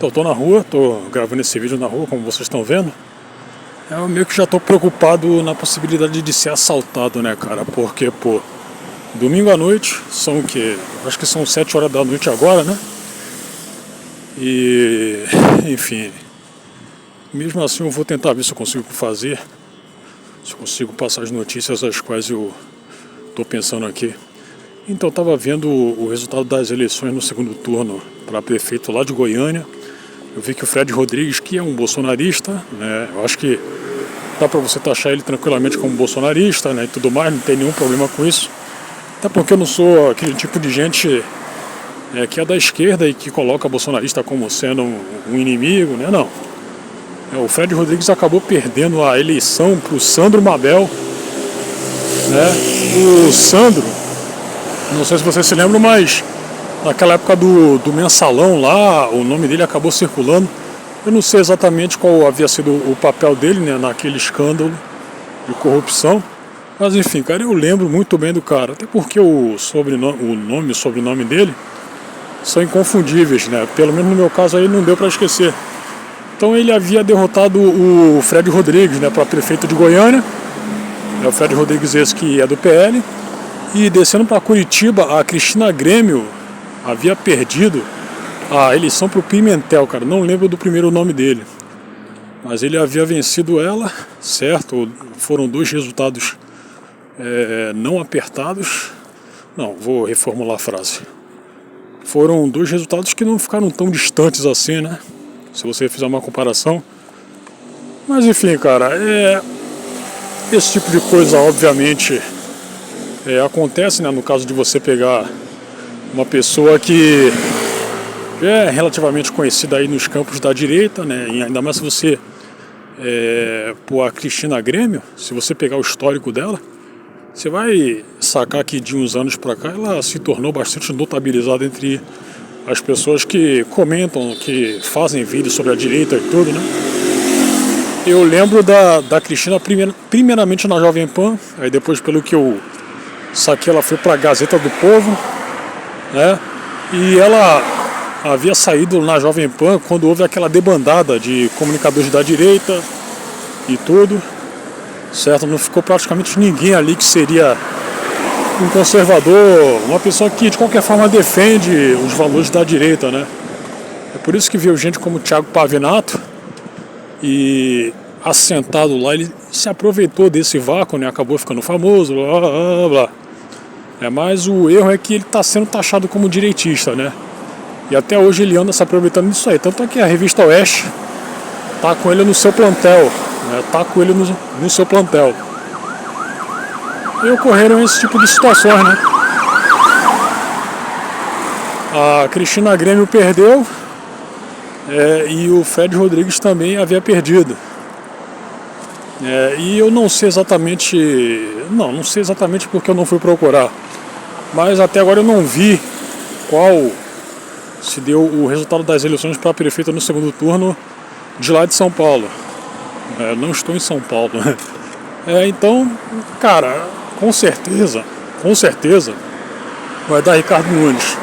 eu tô na rua, tô gravando esse vídeo na rua, como vocês estão vendo. Eu meio que já tô preocupado na possibilidade de ser assaltado, né, cara? Porque, pô, domingo à noite, são o quê? Acho que são 7 horas da noite agora, né? E, enfim, mesmo assim eu vou tentar ver se eu consigo fazer, se eu consigo passar as notícias às quais eu tô pensando aqui. Então eu tava vendo o resultado das eleições no segundo turno para prefeito lá de Goiânia. Eu vi que o Fred Rodrigues, que é um bolsonarista, né, eu acho que dá para você taxar ele tranquilamente como bolsonarista, né, e tudo mais, não tem nenhum problema com isso. Até porque eu não sou aquele tipo de gente que é da esquerda e que coloca bolsonarista como sendo um inimigo, né, não. O Fred Rodrigues acabou perdendo a eleição para o Sandro Mabel, né. O Sandro, não sei se vocês se lembram, mas naquela época do mensalão lá, o nome dele acabou circulando. Eu não sei exatamente qual havia sido o papel dele, né, naquele escândalo de corrupção. Mas enfim, cara, eu lembro muito bem do cara. Até porque o nome e o sobrenome dele são inconfundíveis, né? Pelo menos no meu caso aí não deu pra esquecer. Então ele havia derrotado o Fred Rodrigues, né, para prefeito de Goiânia. É o Fred Rodrigues esse que é do PL. E descendo para Curitiba, a Cristina Grêmio havia perdido a eleição para o Pimentel, cara. Não lembro do primeiro nome dele. Mas ele havia vencido ela, certo? Foram dois resultados não apertados. Não, vou reformular a frase. Foram dois resultados que não ficaram tão distantes assim, né? Se você fizer uma comparação. Mas enfim, cara, esse tipo de coisa, obviamente, acontece, né? No caso de você pegar uma pessoa que é relativamente conhecida aí nos campos da direita, né? E ainda mais se você a Cristina Grêmio, se você pegar o histórico dela, você vai sacar que de uns anos pra cá ela se tornou bastante notabilizada entre as pessoas que comentam, que fazem vídeos sobre a direita e tudo, né? Eu lembro da Cristina primeiramente na Jovem Pan, aí depois, pelo que eu saquei, ela foi pra Gazeta do Povo, né? E ela havia saído na Jovem Pan quando houve aquela debandada de comunicadores da direita e tudo, certo? Não ficou praticamente ninguém ali que seria um conservador, uma pessoa que de qualquer forma defende os valores da direita, né? É por isso que veio gente como Thiago Pavinato e, assentado lá, ele se aproveitou desse vácuo, né? Acabou ficando famoso, blá blá blá. Mas o erro é que ele está sendo taxado como direitista, né? E até hoje ele anda se aproveitando disso aí. Tanto é que a revista Oeste tá com ele no seu plantel, né? Tá com ele no seu plantel. E ocorreram esse tipo de situações, né? A Cristina Grêmio perdeu, e o Fred Rodrigues também havia perdido. E eu não sei exatamente, não sei exatamente porque eu não fui procurar, mas até agora eu não vi qual se deu o resultado das eleições para prefeito no segundo turno de lá de São Paulo. Não estou em São Paulo. Então, cara, com certeza vai dar Ricardo Nunes.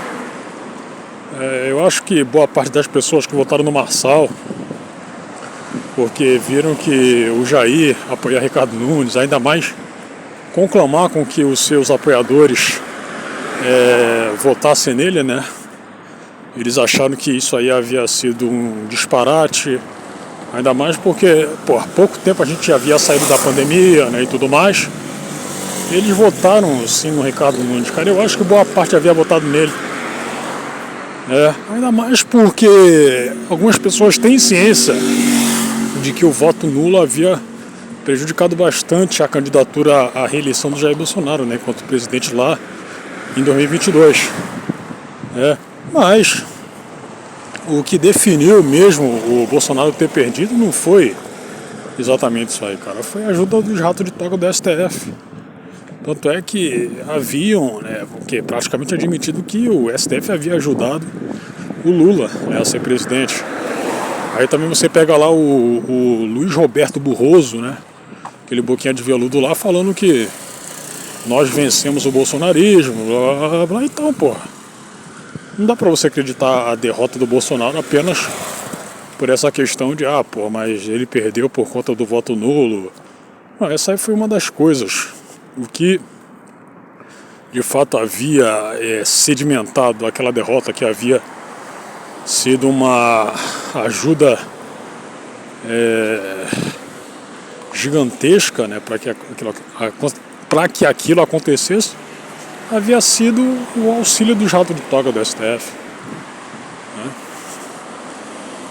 Eu acho que boa parte das pessoas que votaram no Marçal, porque viram que o Jair apoia Ricardo Nunes, ainda mais conclamar com que os seus apoiadores votassem nele, né? Eles acharam que isso aí havia sido um disparate, ainda mais porque, há pouco tempo a gente já havia saído da pandemia, né, e tudo mais. Eles votaram sim no Ricardo Nunes, cara. Eu acho que boa parte havia votado nele. Ainda mais porque algumas pessoas têm ciência de que o voto nulo havia prejudicado bastante a candidatura à reeleição do Jair Bolsonaro, né, enquanto presidente lá em 2022. Mas o que definiu mesmo o Bolsonaro ter perdido não foi exatamente isso aí, cara. Foi a ajuda dos ratos de toca do STF. Tanto é que haviam, praticamente admitido que o STF havia ajudado o Lula, a ser presidente. Aí também você pega lá o Luiz Roberto Barroso, né? Aquele boquinha de veludo lá, falando que nós vencemos o bolsonarismo, blá blá blá. Então, não dá pra você acreditar a derrota do Bolsonaro apenas por essa questão de, pô, mas ele perdeu por conta do voto nulo. Não, essa aí foi uma das coisas. O que de fato havia sedimentado aquela derrota, que havia sido uma ajuda gigantesca, né, para que aquilo acontecesse, havia sido o auxílio dos ratos de toga do STF. Né?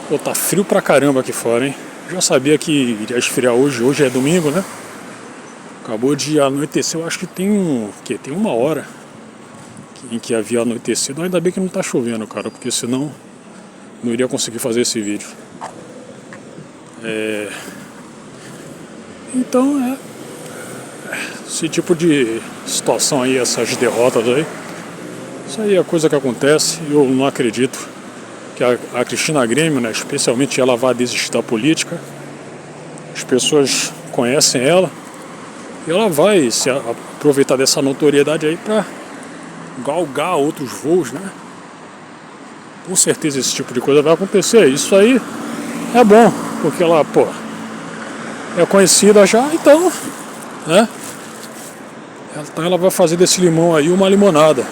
Pô, tá frio pra caramba aqui fora, hein? Já sabia que iria esfriar hoje. Hoje é domingo, né? Acabou de anoitecer, eu acho que tem uma hora em que havia anoitecido. Ainda bem que não tá chovendo, cara, porque senão não iria conseguir fazer esse vídeo. Então esse tipo de situação aí, essas derrotas aí, isso aí é coisa que acontece. Eu não acredito que a Cristina Grêmio, né, especialmente, ela vá desistir da política. As pessoas conhecem ela e ela vai se aproveitar dessa notoriedade aí para galgar outros voos, né? Com certeza esse tipo de coisa vai acontecer. Isso aí é bom, porque ela, pô, é conhecida já, então, né? Então ela vai fazer desse limão aí uma limonada.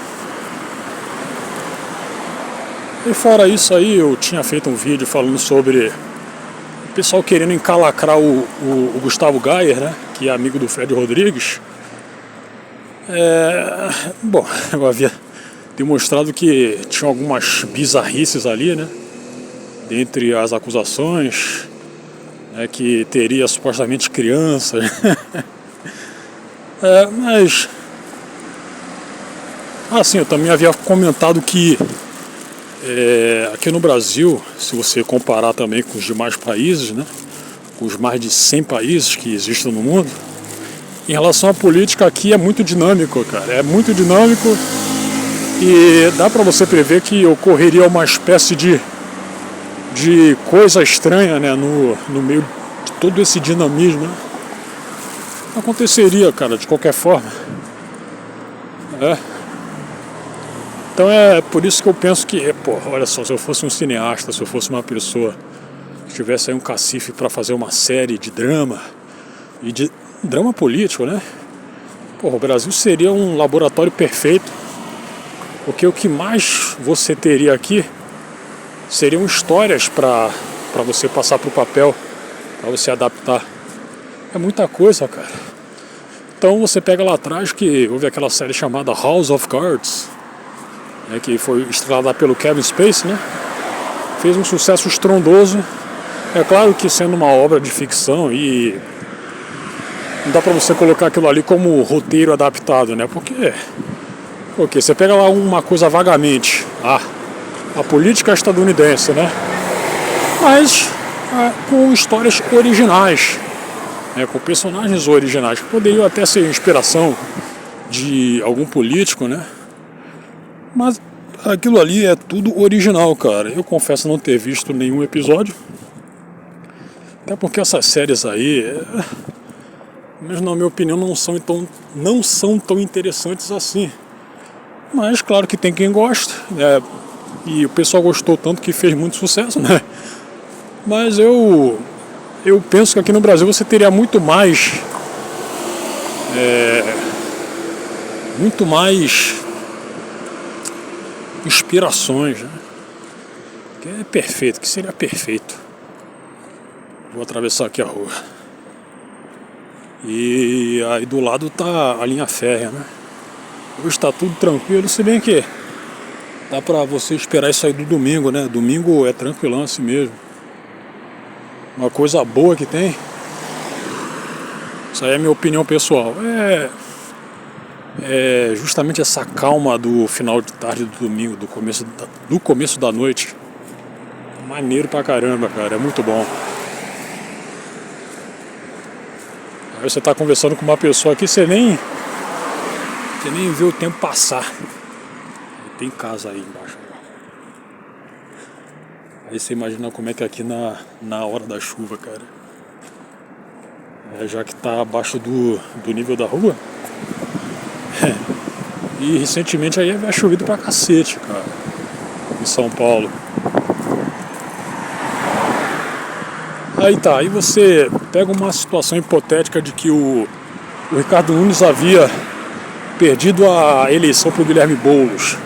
E fora isso aí, eu tinha feito um vídeo falando sobre o pessoal querendo encalacrar o Gustavo Gayer, né? Que é amigo do Fred Rodrigues. Bom, eu havia demonstrado que tinha algumas bizarrices ali, né? Dentre as acusações, né, que teria supostamente crianças. Mas assim, eu também havia comentado que aqui no Brasil, se você comparar também com os demais países, né, com os mais de 100 países que existem no mundo, em relação à política aqui é muito dinâmico, cara. É muito dinâmico e dá pra você prever que ocorreria uma espécie de coisa estranha, né, no meio de todo esse dinamismo, né? Aconteceria, cara, de qualquer forma. Então é por isso que eu penso que, pô, olha só, se eu fosse um cineasta, se eu fosse uma pessoa que tivesse aí um cacife para fazer uma série de drama, e de drama político, né? Pô, o Brasil seria um laboratório perfeito, porque o que mais você teria aqui seriam histórias para você passar pro papel, para você adaptar. É muita coisa, cara. Então você pega lá atrás que houve aquela série chamada House of Cards, né, que foi estrelada pelo Kevin Spacey, né? Fez um sucesso estrondoso. É claro que sendo uma obra de ficção e não dá pra você colocar aquilo ali como roteiro adaptado, né? Porque você pega lá uma coisa vagamente, a política estadunidense, né? Mas com histórias originais, né? Com personagens originais, que poderiam até ser inspiração de algum político, né? Mas aquilo ali é tudo original, cara. Eu confesso não ter visto nenhum episódio, até porque essas séries aí, mas na minha opinião não são tão interessantes assim. Mas claro que tem quem gosta, né? E o pessoal gostou tanto que fez muito sucesso, né? Mas eu penso que aqui no Brasil você teria muito mais inspirações, né? Que é perfeito, que seria perfeito. Vou atravessar aqui a rua. E aí do lado tá a linha férrea, né? Hoje tá tudo tranquilo, se bem que dá pra você esperar isso aí do domingo, né? Domingo é tranquilão assim mesmo. Uma coisa boa que tem, isso aí é minha opinião pessoal, é justamente essa calma do final de tarde do domingo, do começo da noite. Maneiro pra caramba, cara, é muito bom. Aí você tá conversando com uma pessoa aqui, você nem vê o tempo passar. Tem casa aí embaixo. Aí você imagina como é que é aqui na hora da chuva, cara. Já que tá abaixo do nível da rua. E recentemente aí havia chovido pra cacete, cara, em São Paulo. Aí tá, aí você pega uma situação hipotética de que o Ricardo Nunes havia perdido a eleição para o Guilherme Boulos.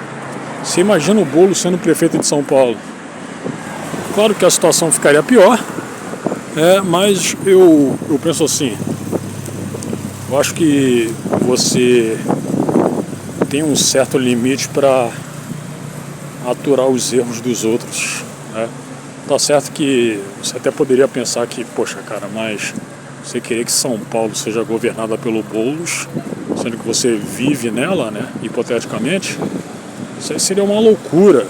Você imagina o Boulos sendo prefeito de São Paulo? Claro que a situação ficaria pior, mas eu penso assim, eu acho que você tem um certo limite para aturar os erros dos outros, né? Tá certo que você até poderia pensar que, poxa cara, mas você querer que São Paulo seja governada pelo Boulos, sendo que você vive nela, né, hipoteticamente, isso aí seria uma loucura.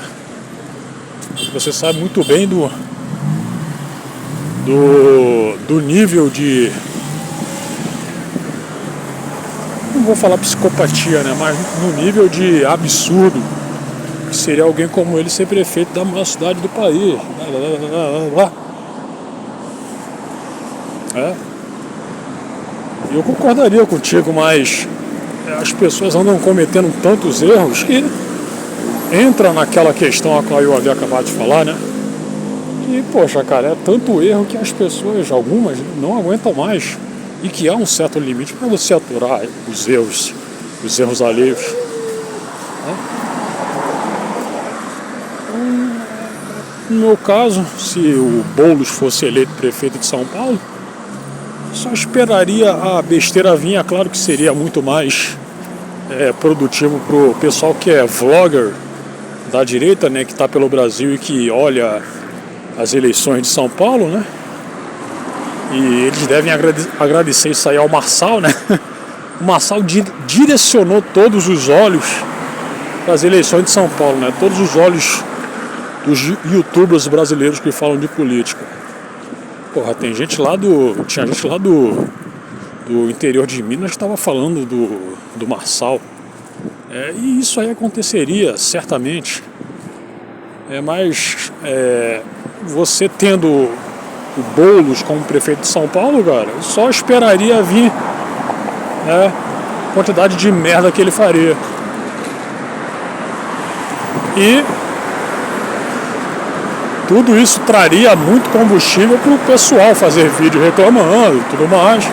Você sabe muito bem do nível de, não vou falar psicopatia, né, mas no nível de absurdo que seria alguém como ele ser prefeito da maior cidade do país. Eu concordaria contigo, mas as pessoas andam cometendo tantos erros que entra naquela questão a qual eu havia acabado de falar, né? E, poxa, cara, é tanto erro que as pessoas, algumas, não aguentam mais. E que há um certo limite para você aturar os erros alheios. No meu caso, se o Boulos fosse eleito prefeito de São Paulo, só esperaria a besteira vir. É claro que seria muito mais produtivo pro pessoal que é vlogger da direita, né, que está pelo Brasil e que olha as eleições de São Paulo, né? E eles devem agradecer isso aí ao Marçal, né? O Marçal direcionou todos os olhos para as eleições de São Paulo, né? Todos os olhos dos youtubers brasileiros que falam de política. Porra, tinha gente lá do interior de Minas que estava falando do Marçal. E isso aí aconteceria, certamente. Mas você tendo o Boulos como prefeito de São Paulo, cara, eu só esperaria vir a quantidade de merda que ele faria. E tudo isso traria muito combustível para o pessoal fazer vídeo reclamando e tudo mais.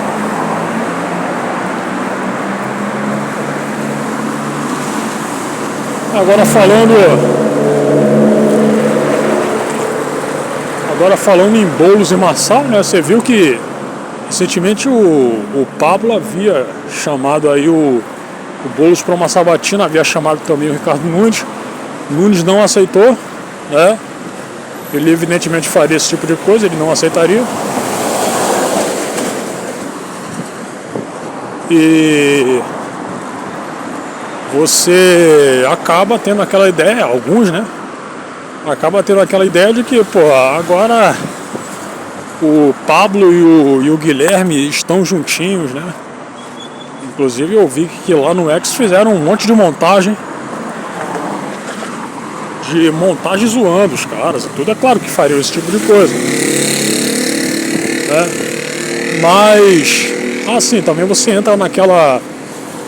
Agora falando em Boulos e Marçal, né? Você viu que recentemente o Pablo havia chamado aí o Boulos para uma sabatina, havia chamado também o Ricardo Nunes. Nunes não aceitou, né? Ele evidentemente faria esse tipo de coisa, ele não aceitaria. E você acaba tendo aquela ideia, alguns, né? Acaba tendo aquela ideia de que, pô, agora o Pablo e o Guilherme estão juntinhos, né? Inclusive eu vi que lá no X fizeram um monte de montagem zoando os caras e tudo. É claro que fariam esse tipo de coisa, né? Mas assim, também você entra naquela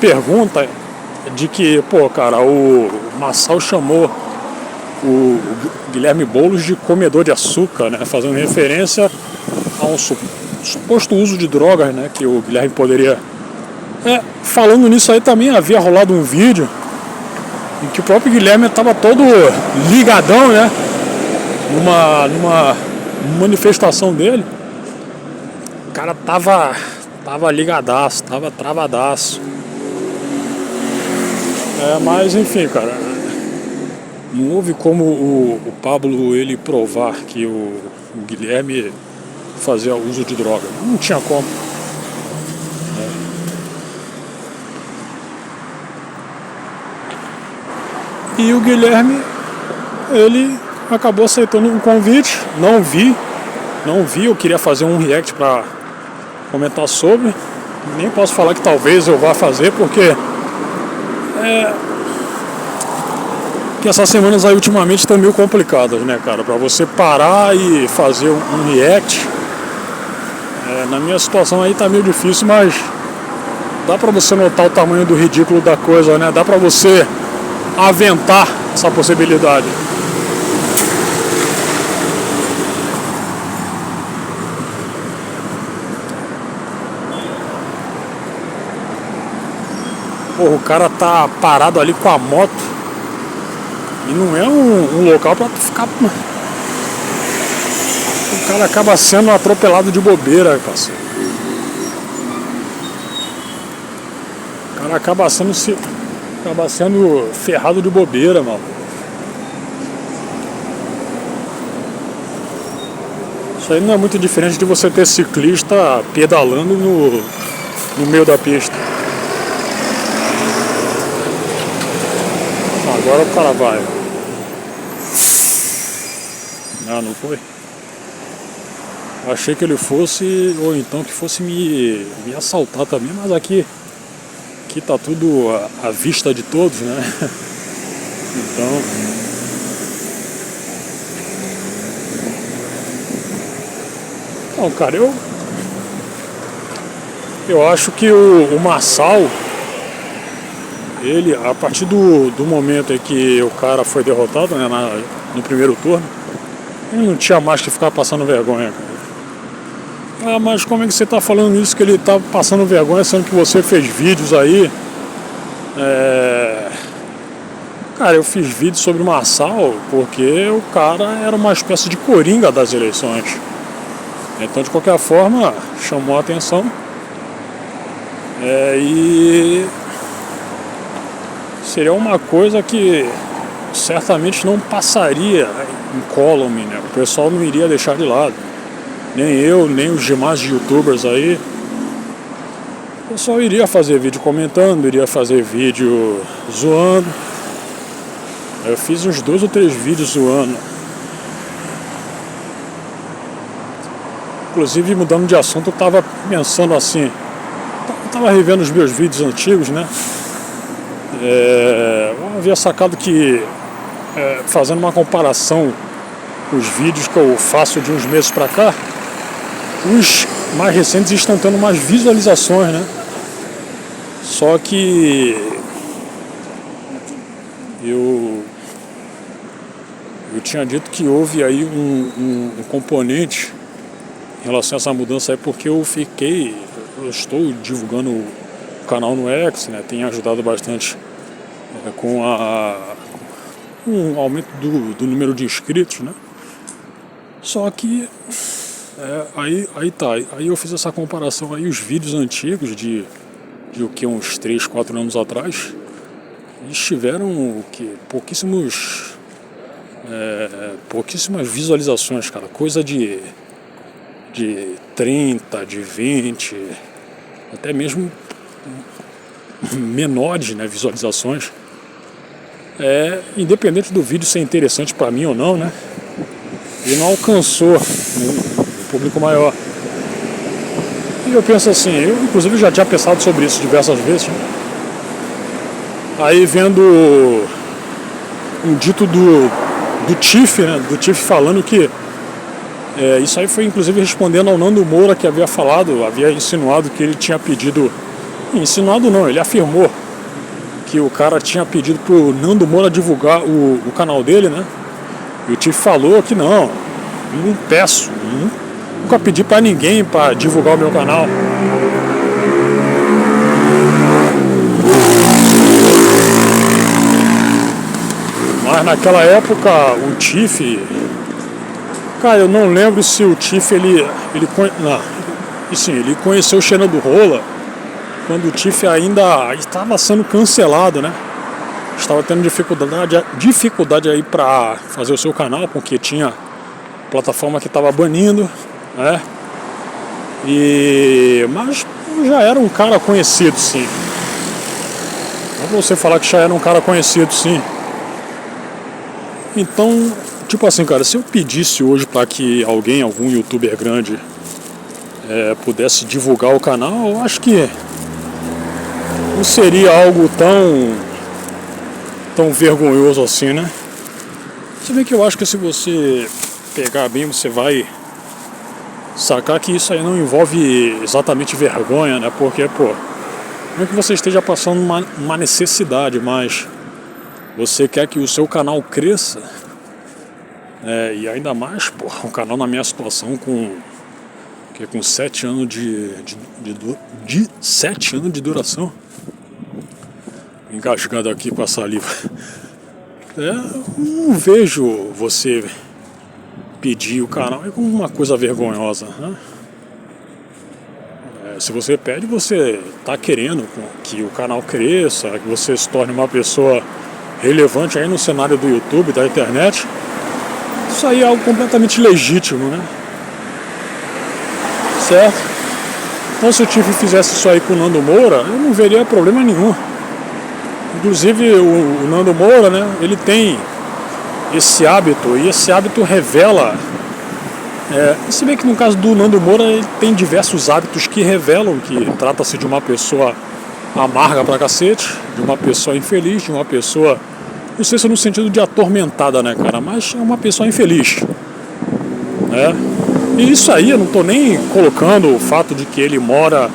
pergunta de que, pô, cara, o Marçal chamou o Guilherme Boulos de comedor de açúcar, né? Fazendo referência a um suposto uso de drogas, né? Que o Guilherme poderia... falando nisso aí, também havia rolado um vídeo em que o próprio Guilherme estava todo ligadão, né? Numa manifestação dele. O cara tava ligadaço, tava travadaço. Mas enfim, cara, não houve como o Pablo ele provar que o Guilherme fazia uso de droga. Não tinha como. E o Guilherme, ele acabou aceitando um convite. Não vi, eu queria fazer um react para comentar sobre. Nem posso falar que talvez eu vá fazer, porque que essas semanas aí ultimamente estão meio complicadas, né, cara? Pra você parar e fazer um react, na minha situação aí tá meio difícil, mas dá pra você notar o tamanho do ridículo da coisa, né? Dá pra você aventar essa possibilidade. Porra, o cara tá parado ali com a moto e não é um local pra tu ficar. O cara acaba sendo atropelado de bobeira, parceiro. O cara acaba sendo ferrado de bobeira, mano. Isso aí não é muito diferente de você ter ciclista pedalando no meio da pista. Agora o cara vai. Não foi? Achei que ele fosse, ou então que fosse me assaltar também, mas aqui tá tudo à vista de todos, né? Então, não, cara, eu acho que o Marçal, ele, a partir do momento em que o cara foi derrotado, né, no primeiro turno, ele não tinha mais que ficar passando vergonha, cara. Ah, mas como é que você tá falando isso, que ele tá passando vergonha, sendo que você fez vídeos aí? Cara, eu fiz vídeos sobre o Marçal porque o cara era uma espécie de coringa das eleições. Então, de qualquer forma, chamou a atenção. E seria uma coisa que certamente não passaria incólume, né? O pessoal não iria deixar de lado. Nem eu, nem os demais youtubers aí. Eu só iria fazer vídeo comentando, iria fazer vídeo zoando. Eu fiz uns 2 ou 3 vídeos zoando. Inclusive, mudando de assunto, eu tava pensando assim. Eu tava revendo os meus vídeos antigos, né? Eu havia sacado que, fazendo uma comparação com os vídeos que eu faço de uns meses pra cá, os mais recentes estão tendo mais visualizações, né? Só que eu tinha dito que houve aí um componente em relação a essa mudança aí, porque eu estou divulgando o canal no X, né? Tem ajudado bastante com um aumento do número de inscritos, né? Só que aí eu fiz essa comparação aí, os vídeos antigos de o que, uns 3, 4 anos atrás, eles tiveram o que, pouquíssimas visualizações, cara, coisa de 30, de 20, até mesmo menores, né, visualizações. Independente do vídeo ser interessante pra mim ou não, né, ele não alcançou um público maior. E eu penso assim, eu inclusive já tinha pensado sobre isso diversas vezes, né? Aí vendo um dito do Tiff, né, do Tiff falando que isso aí foi inclusive respondendo ao Nando Moura, que havia insinuado que ele tinha pedido, insinuado não, ele afirmou que o cara tinha pedido pro Nando Moura divulgar o canal dele, né? E o Tiff falou que não peço, nunca pedi pra ninguém pra divulgar o meu canal. Mas naquela época o Tiff, cara, eu não lembro se o Tiff ele conheceu o Xenando Rola quando o Tiff ainda estava sendo cancelado, né? Estava tendo dificuldade aí para fazer o seu canal, porque tinha plataforma que estava banindo, né? Mas já era um cara conhecido, sim. Não vou você falar que já era um cara conhecido, sim. Então, tipo assim, cara, se eu pedisse hoje para que algum youtuber grande pudesse divulgar o canal, eu acho que não seria algo tão vergonhoso assim, né? Se bem que eu acho que se você pegar bem, você vai sacar que isso aí não envolve exatamente vergonha, né? Porque, não é que você esteja passando uma necessidade, mas você quer que o seu canal cresça, e ainda mais, um canal na minha situação com 7 anos de 7 anos de duração. engasgado aqui com a saliva. Não vejo você pedir o canal como uma coisa vergonhosa, né? Se você pede, você está querendo que o canal cresça, que você se torne uma pessoa relevante aí no cenário do YouTube, da internet. Isso aí é algo completamente legítimo, né? Certo? Então, se o Tiff fizesse isso aí com o Nando Moura, eu não veria problema nenhum. Inclusive, o Nando Moura, né? Ele tem esse hábito, e esse hábito revela... se bem que no caso do Nando Moura, ele tem diversos hábitos que revelam que trata-se de uma pessoa amarga pra cacete, de uma pessoa infeliz, de uma pessoa... Não sei se é no sentido de atormentada, né, cara? Mas é uma pessoa infeliz, né? E isso aí, eu não tô nem colocando o fato de que ele mora,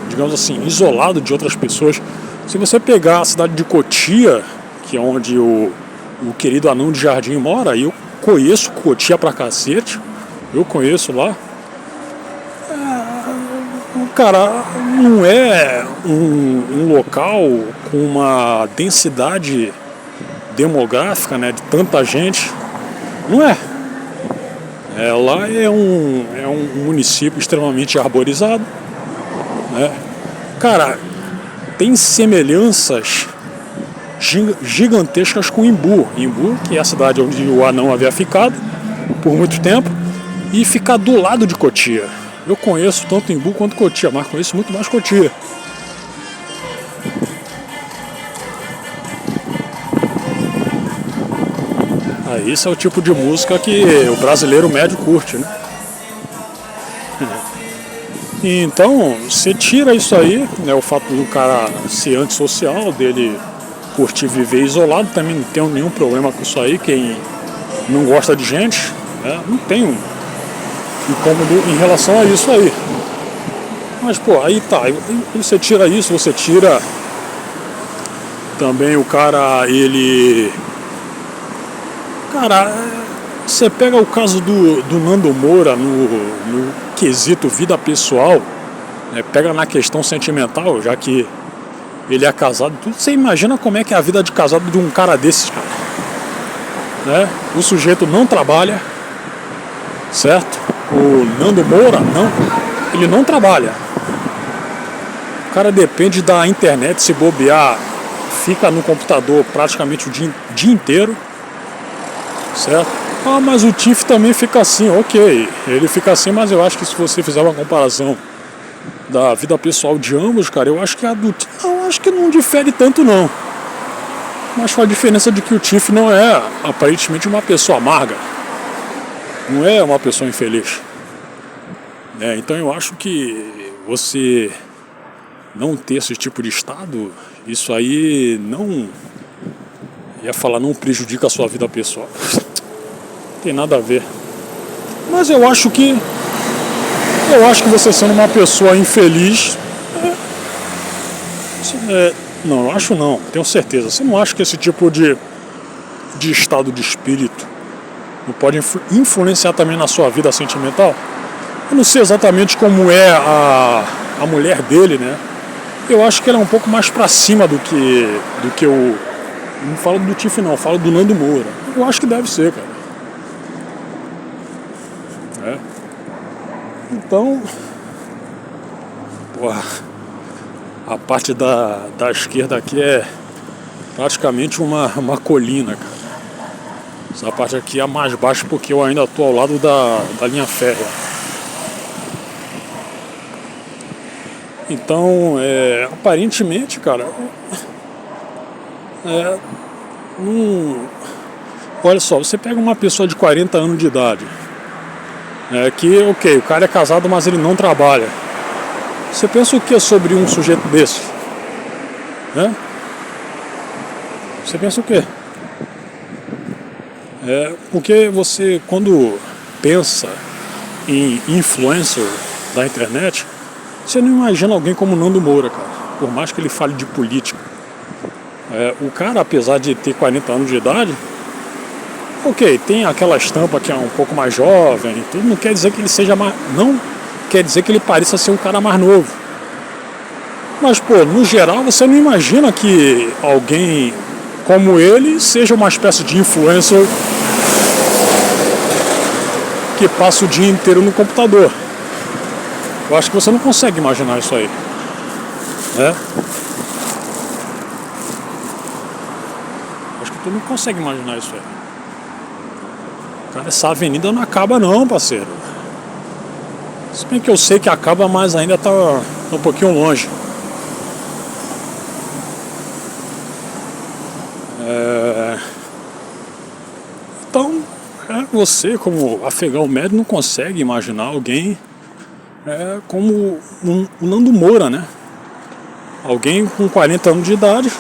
digamos assim, isolado de outras pessoas. Se você pegar a cidade de Cotia, que é onde o querido Anão de Jardim mora, e eu conheço Cotia pra cacete, eu conheço lá. Cara, não é um local com uma densidade demográfica, né, de tanta gente. Não é. Lá é um município extremamente arborizado, né? Cara, tem semelhanças gigantescas com Imbu. Imbu, que é a cidade onde o Anão havia ficado por muito tempo, e ficar do lado de Cotia. Eu conheço tanto Imbu quanto Cotia, mas conheço muito mais Cotia. Isso é o tipo de música que o brasileiro médio curte, né? Então, você tira isso aí, né? O fato do cara ser antissocial, dele curtir viver isolado, também não tenho nenhum problema com isso aí. Quem não gosta de gente, né? Não tem um incômodo em relação a isso aí. Mas, pô, aí tá, você tira isso, você tira também o cara, ele... Cara, você pega o caso do Nando Moura no quesito vida pessoal, né, pega na questão sentimental, já que ele é casado, tudo, você imagina como é que é a vida de casado de um cara desses, cara, né? O sujeito não trabalha, certo? O Nando Moura, ele não trabalha. O cara depende da internet, se bobear, fica no computador praticamente o dia inteiro, certo? Mas o Tiff também fica assim, ok, ele fica assim, mas eu acho que se você fizer uma comparação da vida pessoal de ambos, cara, eu acho que a do Tiff, eu acho que não difere tanto não. Mas com a diferença de que o Tiff não é aparentemente uma pessoa amarga, não é uma pessoa infeliz. Então eu acho que você não ter esse tipo de estado, isso aí não... não prejudica a sua vida pessoal. Tem nada a ver. Mas eu acho que você sendo uma pessoa infeliz, não, eu acho não, tenho certeza. Você não acha que esse tipo de estado de espírito não pode influenciar também na sua vida sentimental? Eu não sei exatamente como é a mulher dele, né? Eu acho que ela é um pouco mais pra cima do que o... Não falo do Tiff não, falo do Nando Moura. Eu acho que deve ser, cara. Então, porra, a parte da esquerda aqui é praticamente uma colina, cara. Essa parte aqui é a mais baixa porque eu ainda estou ao lado da linha férrea. Então, aparentemente, cara, olha só, você pega uma pessoa de 40 anos de idade, que, ok, o cara é casado, mas ele não trabalha. Você pensa o que sobre um sujeito desse? Você pensa o quê? Porque você, quando pensa em influencer da internet, você não imagina alguém como Nando Moura, cara. Por mais que ele fale de política. O cara, apesar de ter 40 anos de idade, ok, tem aquela estampa que é um pouco mais jovem, tudo, não quer dizer que ele seja mais... Não quer dizer que ele pareça ser um cara mais novo. Mas, pô, no geral, você não imagina que alguém como ele seja uma espécie de influencer que passa o dia inteiro no computador. Eu acho que você não consegue imaginar isso aí, né? Acho que tu não consegue imaginar isso aí. Cara, essa avenida não acaba não, parceiro. Se bem que eu sei que acaba, mas ainda tá um pouquinho longe. Então, você como afegão médio não consegue imaginar alguém como o Nando Moura, né? Alguém com 40 anos de idade,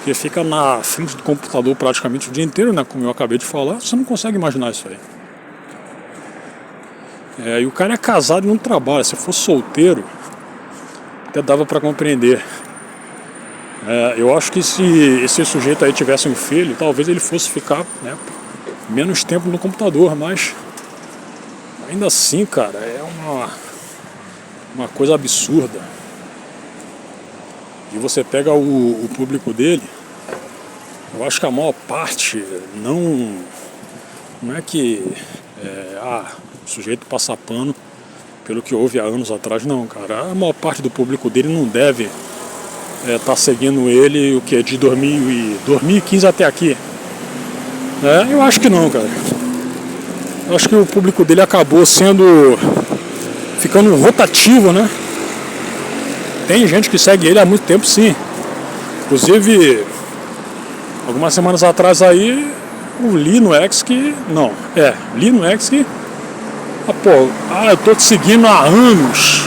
que fica na frente do computador praticamente o dia inteiro, né? Como eu acabei de falar, você não consegue imaginar isso aí. E o cara é casado e não trabalha. Se fosse solteiro, até dava pra compreender. Eu acho que se esse sujeito aí tivesse um filho, talvez ele fosse ficar, né, menos tempo no computador, mas ainda assim, cara, é uma coisa absurda. E você pega o público dele, eu acho que a maior parte não é que o sujeito passa pano pelo que houve há anos atrás, não, cara. A maior parte do público dele não deve tá seguindo ele o que? De 2015 até aqui. Eu acho que não, cara. Eu acho que o público dele acabou ficando rotativo, né? Tem gente que segue ele há muito tempo, sim. Inclusive, algumas semanas atrás aí, o Lino X eu tô te seguindo há anos.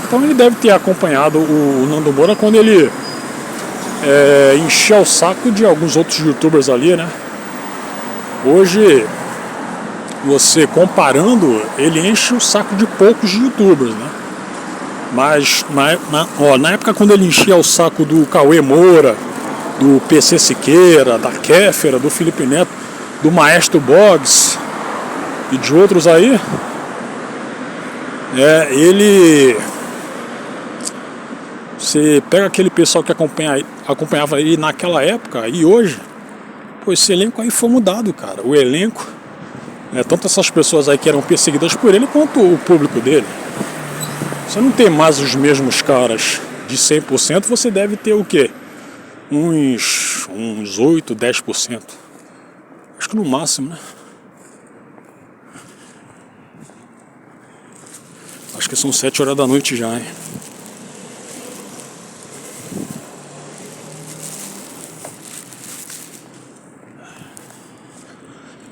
Então ele deve ter acompanhado o Nando Moura quando ele encheu o saco de alguns outros youtubers ali, né? Hoje, você comparando, ele enche o saco de poucos youtubers, né? Mas na época quando ele enchia o saco do Cauê Moura, do PC Siqueira, da Kéfera, do Felipe Neto, do Maestro Boggs e de outros aí, você pega aquele pessoal que acompanhava ele naquela época e hoje, pô, esse elenco aí foi mudado, cara. O elenco, tanto essas pessoas aí que eram perseguidas por ele, quanto o público dele. Você não tem mais os mesmos caras de 100%, você deve ter o quê? Uns 8, 10%. Acho que no máximo, né? Acho que são 7 horas da noite já, hein?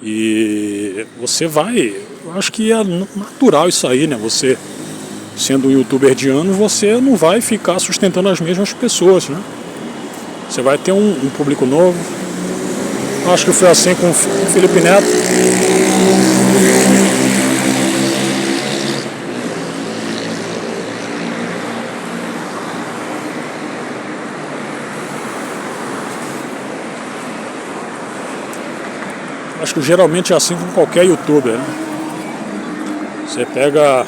E você vai... Eu acho que é natural isso aí, né? Você, sendo um youtuber de anos, você não vai ficar sustentando as mesmas pessoas, né? Você vai ter um público novo. Acho que foi assim com o Felipe Neto. Acho que geralmente é assim com qualquer youtuber, né? Você pega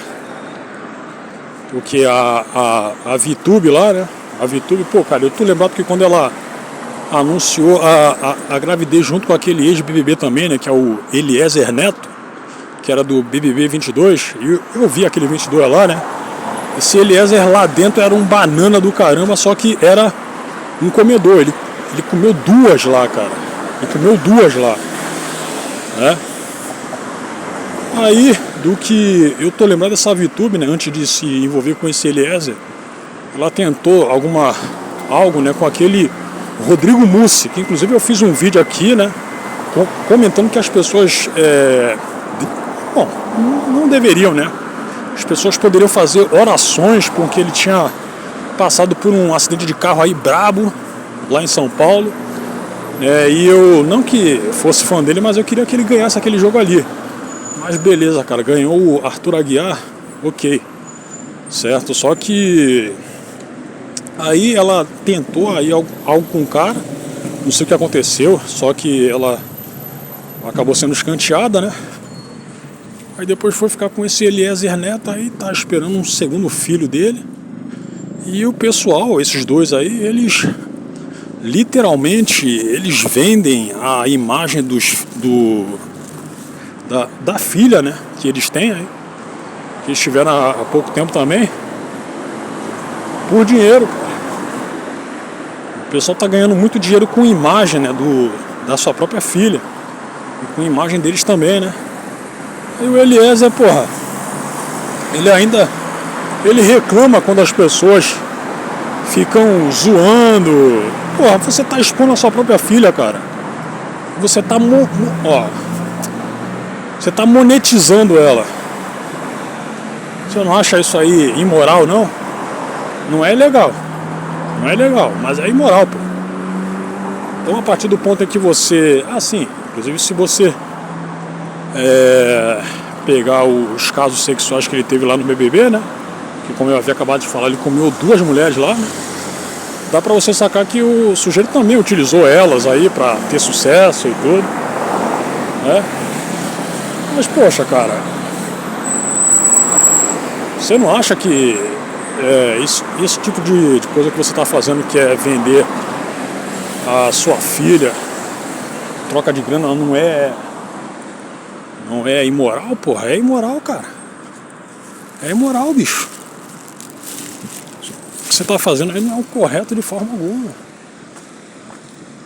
o que a VTube lá, né? A VTube, pô, cara, eu tô lembrado que quando ela anunciou a gravidez junto com aquele ex-BBB também, né? Que é o Eliezer Neto, que era do BBB 22. E eu vi aquele 22 lá, né? Esse Eliezer lá dentro era um banana do caramba, só que era um comedor. Ele comeu 2 lá, cara. Ele comeu 2 lá. Aí, do que eu tô lembrado dessa VTube, né, antes de se envolver com esse Eliezer, ela tentou algo, né, com aquele Rodrigo Mussi, que inclusive eu fiz um vídeo aqui, né, comentando que as pessoas não deveriam, né, as pessoas poderiam fazer orações porque ele tinha passado por um acidente de carro aí brabo lá em São Paulo. E eu, não que fosse fã dele, mas eu queria que ele ganhasse aquele jogo ali. Mas beleza, cara, ganhou o Arthur Aguiar, ok, certo? Só que aí ela tentou aí algo com o cara, não sei o que aconteceu, só que ela acabou sendo escanteada, né? Aí depois foi ficar com esse Eliezer Neto, aí tá esperando um segundo filho dele. E o pessoal, esses dois aí, eles literalmente eles vendem a imagem da filha, né, que eles têm aí, que eles tiveram há pouco tempo também, por dinheiro, cara. O pessoal tá ganhando muito dinheiro com imagem, né, da sua própria filha, e com imagem deles também, né. E o Eliezer, porra, ele reclama quando as pessoas ficam zoando. Porra, você tá expondo a sua própria filha, cara. Você tá você tá monetizando ela. Você não acha isso aí imoral, não? Não é legal. Não é legal, mas é imoral, pô. Então, a partir do ponto em que você... Assim, inclusive se você pegar os casos sexuais que ele teve lá no BBB, né? Que, como eu havia acabado de falar, ele comeu 2 mulheres lá, né? Dá pra você sacar que o sujeito também utilizou elas aí pra ter sucesso e tudo, né? Mas, poxa, cara, você não acha que esse tipo de coisa que você tá fazendo, que é vender a sua filha, troca de grana, não é imoral, porra? É imoral, cara. É imoral, bicho. O que você tá fazendo aí não é o correto de forma alguma.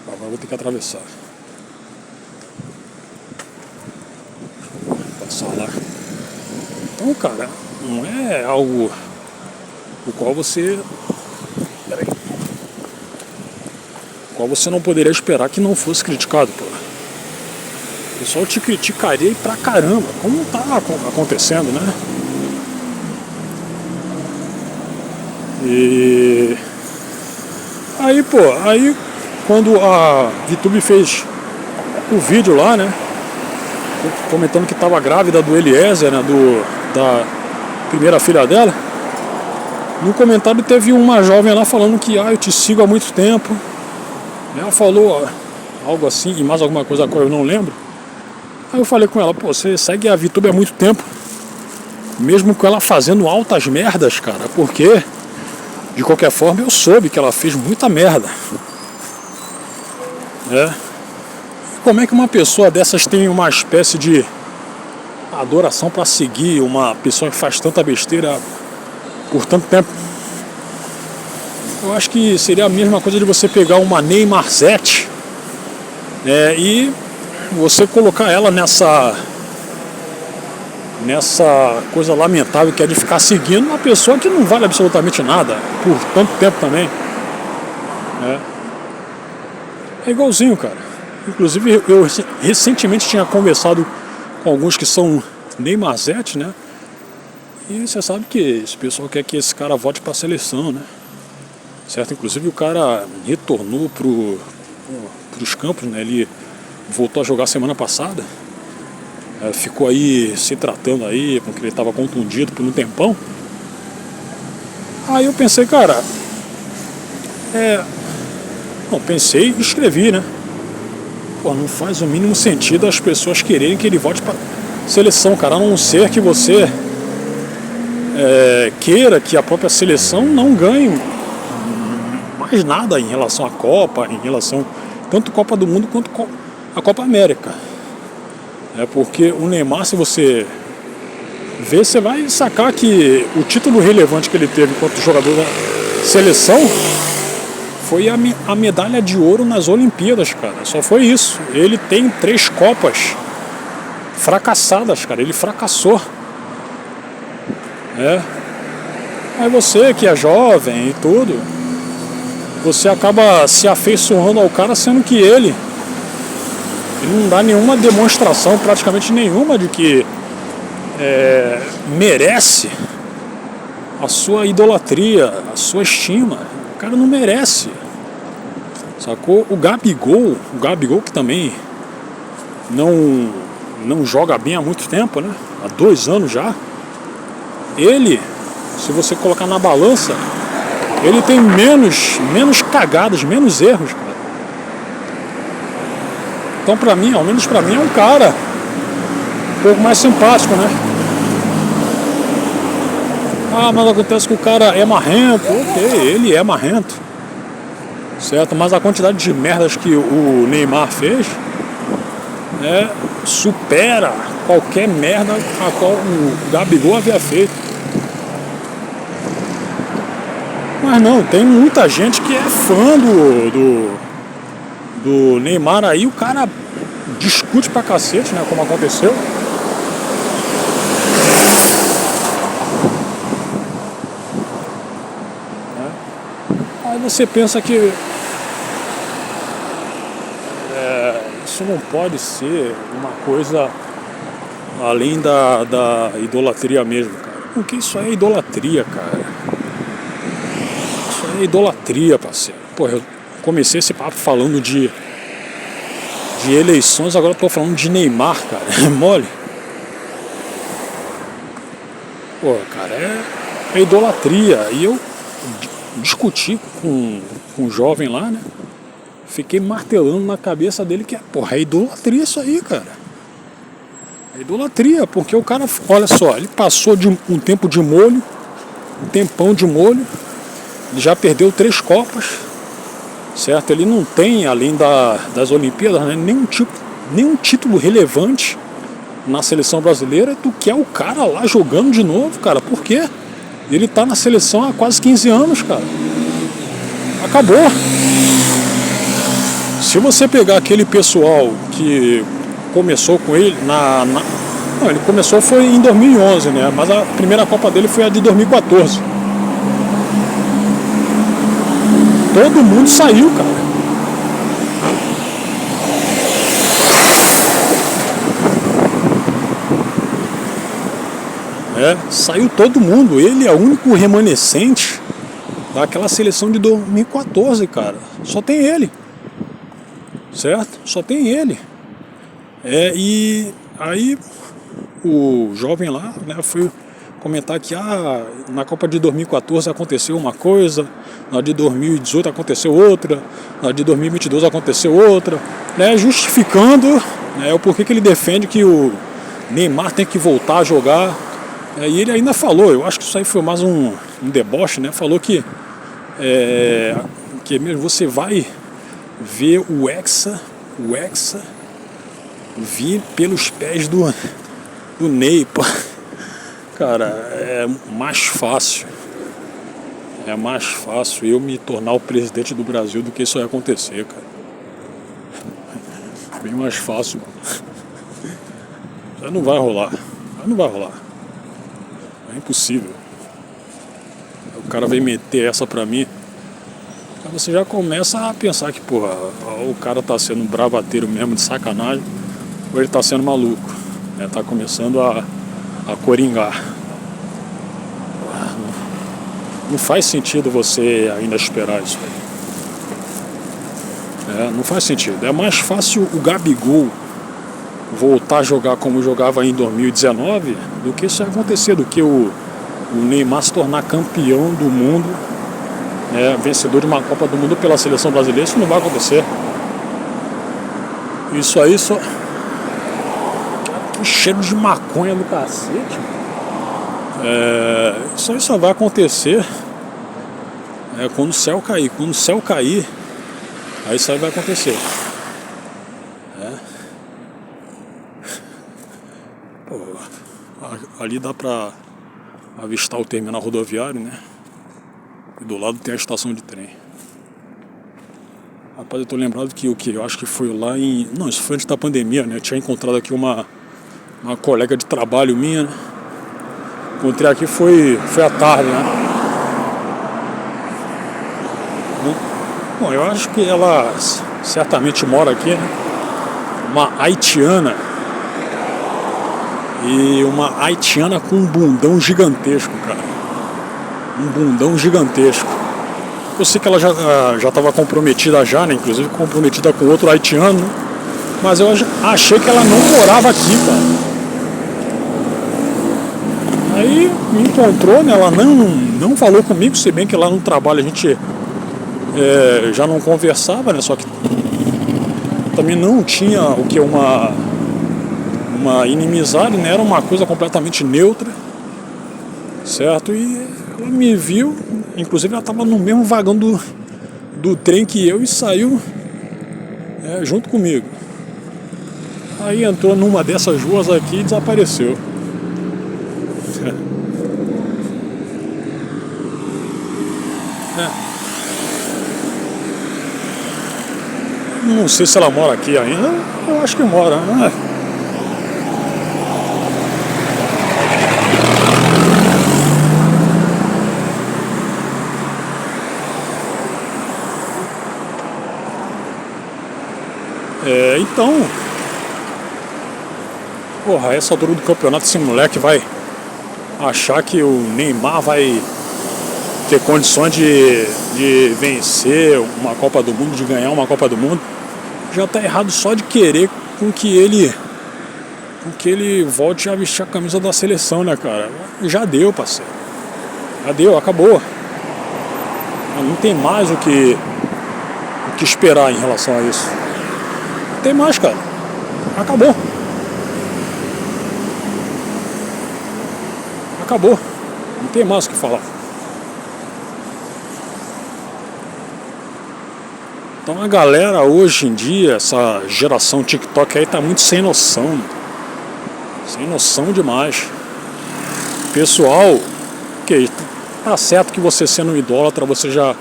Agora eu vou ter que atravessar. Passar lá. Então, cara, não é algo o qual você... Peraí. O qual você não poderia esperar que não fosse criticado, pô. O pessoal te criticaria pra caramba, como tá acontecendo, né? E aí, pô, quando a VTube fez o vídeo lá, né, comentando que tava grávida do Eliezer, né, da primeira filha dela, no comentário teve uma jovem lá falando que eu te sigo há muito tempo. Ela falou algo assim, e mais alguma coisa agora eu não lembro. Aí eu falei com ela, pô, você segue a VTube há muito tempo, mesmo com ela fazendo altas merdas, cara, porque de qualquer forma eu soube que ela fez muita merda. Como é que uma pessoa dessas tem uma espécie de adoração pra seguir uma pessoa que faz tanta besteira por tanto tempo? Eu acho que seria a mesma coisa de você pegar uma Neymarzete, e você colocar ela nessa coisa lamentável que é de ficar seguindo uma pessoa que não vale absolutamente nada por tanto tempo também. É igualzinho, cara. Inclusive eu recentemente tinha conversado com alguns que são Neymarzete, né? E você sabe que esse pessoal quer que esse cara volte pra seleção, né? Certo? Inclusive o cara retornou pros campos, né? Ele voltou a jogar semana passada. Ficou aí se tratando aí, porque ele estava contundido por um tempão. Aí eu pensei, cara, pensei e escrevi, né? Pô, não faz o mínimo sentido as pessoas quererem que ele volte para seleção, cara, a não ser que você queira que a própria seleção não ganhe mais nada em relação à Copa, em relação tanto à Copa do Mundo quanto a Copa América. Porque o Neymar, se você ver, você vai sacar que o título relevante que ele teve enquanto jogador da seleção foi a medalha de ouro nas Olimpíadas, cara. Só foi isso. Ele tem 3 Copas fracassadas, cara. Ele fracassou. Aí você que é jovem e tudo, você acaba se afeiçoando ao cara, sendo que ele não dá nenhuma demonstração, praticamente nenhuma, de que merece a sua idolatria, a sua estima. O cara não merece, sacou? O Gabigol que também não joga bem há muito tempo, né? Há 2 anos já. Ele, se você colocar na balança, ele tem menos cagadas, menos erros, cara. Então, pra mim, ao menos pra mim, é um cara um pouco mais simpático, né? Ah, mas acontece que o cara é marrento. Ok, ele é marrento. Certo? Mas a quantidade de merdas que o Neymar fez supera qualquer merda a qual o Gabigol havia feito. Mas não, tem muita gente que é fã do Neymar aí, o cara discute pra cacete, né, como aconteceu. Aí você pensa que isso não pode ser uma coisa além da idolatria mesmo, cara. Porque isso aí é idolatria, cara. Isso aí é idolatria, parceiro. Pô, eu comecei esse papo falando de eleições, agora eu tô falando de Neymar, cara. É mole. Pô, cara, é idolatria. E eu discuti com um jovem lá, né? Fiquei martelando na cabeça dele que é idolatria isso aí, cara. É idolatria, porque o cara, olha só, ele passou de um tempo de molho, um tempão de molho, ele já perdeu 3 Copas, certo? Ele não tem, além das Olimpíadas, né, nenhum título relevante na seleção brasileira. Tu quer o cara lá jogando de novo, cara, por quê? Ele tá na seleção há quase 15 anos, cara. Acabou. Se você pegar aquele pessoal que começou com ele não, ele começou foi em 2011, né? Mas a primeira Copa dele foi a de 2014. Todo mundo saiu, cara. Saiu todo mundo. Ele é o único remanescente daquela seleção de 2014, cara. Só tem ele. Certo? Só tem ele. E aí o jovem lá, né, foi comentar que na Copa de 2014 aconteceu uma coisa, na de 2018 aconteceu outra, na de 2022 aconteceu outra, né, justificando, né, o porquê que ele defende que o Neymar tem que voltar a jogar. E ele ainda falou, eu acho que isso aí foi mais um deboche, né, falou que mesmo você vai ver o Hexa vir pelos pés do Ney, pô. Cara, é mais fácil eu me tornar o presidente do Brasil do que isso vai acontecer, cara. Bem mais fácil. Já não vai rolar. É impossível. O cara vem meter essa pra mim. Aí você já começa a pensar que, porra, o cara tá sendo um bravateiro mesmo, de sacanagem, ou ele tá sendo maluco, né? Tá começando a coringar. Não faz sentido você ainda esperar isso aí. Não faz sentido. É mais fácil o Gabigol voltar a jogar como jogava em 2019 do que isso acontecer, do que o Neymar se tornar campeão do mundo, vencedor de uma Copa do Mundo pela seleção brasileira. Isso não vai acontecer. Isso aí só... Que cheiro de maconha do cacete. Isso aí só vai acontecer quando o céu cair. Quando o céu cair, aí isso aí vai acontecer. Ali dá pra avistar o terminal rodoviário, né? E do lado tem a estação de trem. Rapaz, eu tô lembrado que eu acho que foi lá em... Não, isso foi antes da pandemia, né? Eu tinha encontrado aqui uma colega de trabalho minha, né? Encontrei aqui, foi à tarde, né? Bom, eu acho que ela certamente mora aqui, né? Uma haitiana. E uma haitiana com um bundão gigantesco, cara. Um bundão gigantesco. Eu sei que ela já estava comprometida já, né? Inclusive comprometida com outro haitiano, né? Mas eu achei que ela não morava aqui, cara. Aí me encontrou, né? Ela não falou comigo, se bem que lá no trabalho a gente já não conversava, né? Só que também não tinha uma inimizade, né? Era uma coisa completamente neutra. certo? E ela me viu, inclusive ela estava no mesmo vagão do trem que eu e saiu junto comigo. Aí entrou numa dessas ruas aqui e desapareceu. Não sei se ela mora aqui ainda. Eu acho que mora, né? Então, porra, essa altura do campeonato, esse moleque vai achar que o Neymar vai ter condições de vencer uma Copa do Mundo, de ganhar uma Copa do Mundo. Já tá errado só de querer com que ele volte a vestir a camisa da seleção, né, cara? Já deu, parceiro. Já deu, acabou. Não tem mais o que esperar em relação a isso. Não tem mais, cara. Acabou. Acabou. Não tem mais o que falar. Então a galera hoje em dia, essa geração TikTok aí tá muito sem noção. Sem noção demais. Pessoal, que tá certo que você sendo um idólatra, você já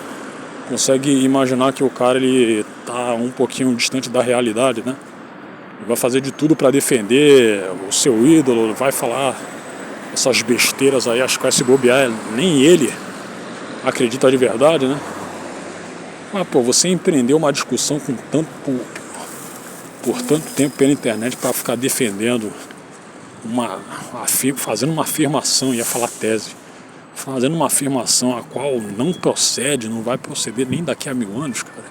consegue imaginar que o cara ele tá um pouquinho distante da realidade, né? Ele vai fazer de tudo para defender o seu ídolo, vai falar essas besteiras aí, as quais se bobear, nem ele acredita de verdade, né? Mas, pô, você empreendeu uma discussão por tanto tempo pela internet para ficar defendendo fazendo uma afirmação, ia falar tese, fazendo uma afirmação a qual não procede, não vai proceder nem daqui a 1000 anos, cara.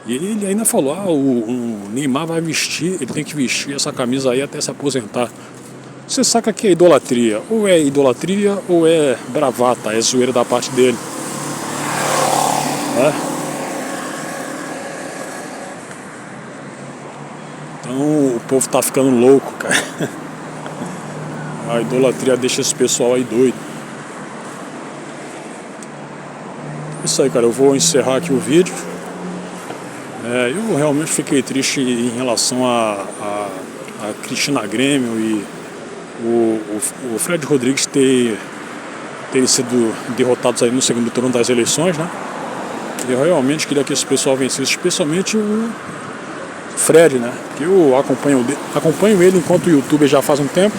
E ele ainda falou, o Neymar vai vestir, ele tem que vestir essa camisa aí até se aposentar. Você saca que é idolatria, ou é bravata, é zoeira da parte dele. Então o povo tá ficando louco, cara. A idolatria deixa esse pessoal aí doido. Isso aí, cara, eu vou encerrar aqui o vídeo. Eu realmente fiquei triste em relação a Cristina Grêmio e o Fred Rodrigues terem sido derrotados aí no segundo turno das eleições, né? Eu realmente queria que esse pessoal vencesse, especialmente o Fred, né? Que eu acompanho ele enquanto youtuber já faz um tempo.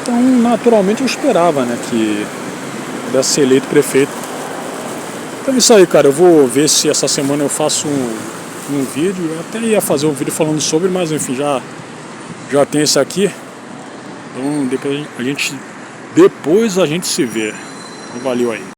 Então, naturalmente, eu esperava, né, que pudesse ser eleito prefeito. Então é isso aí, cara. Eu vou ver se essa semana eu faço um vídeo. Eu até ia fazer um vídeo falando sobre, mas enfim, já tem esse aqui. Então depois a gente se vê. Então, valeu aí.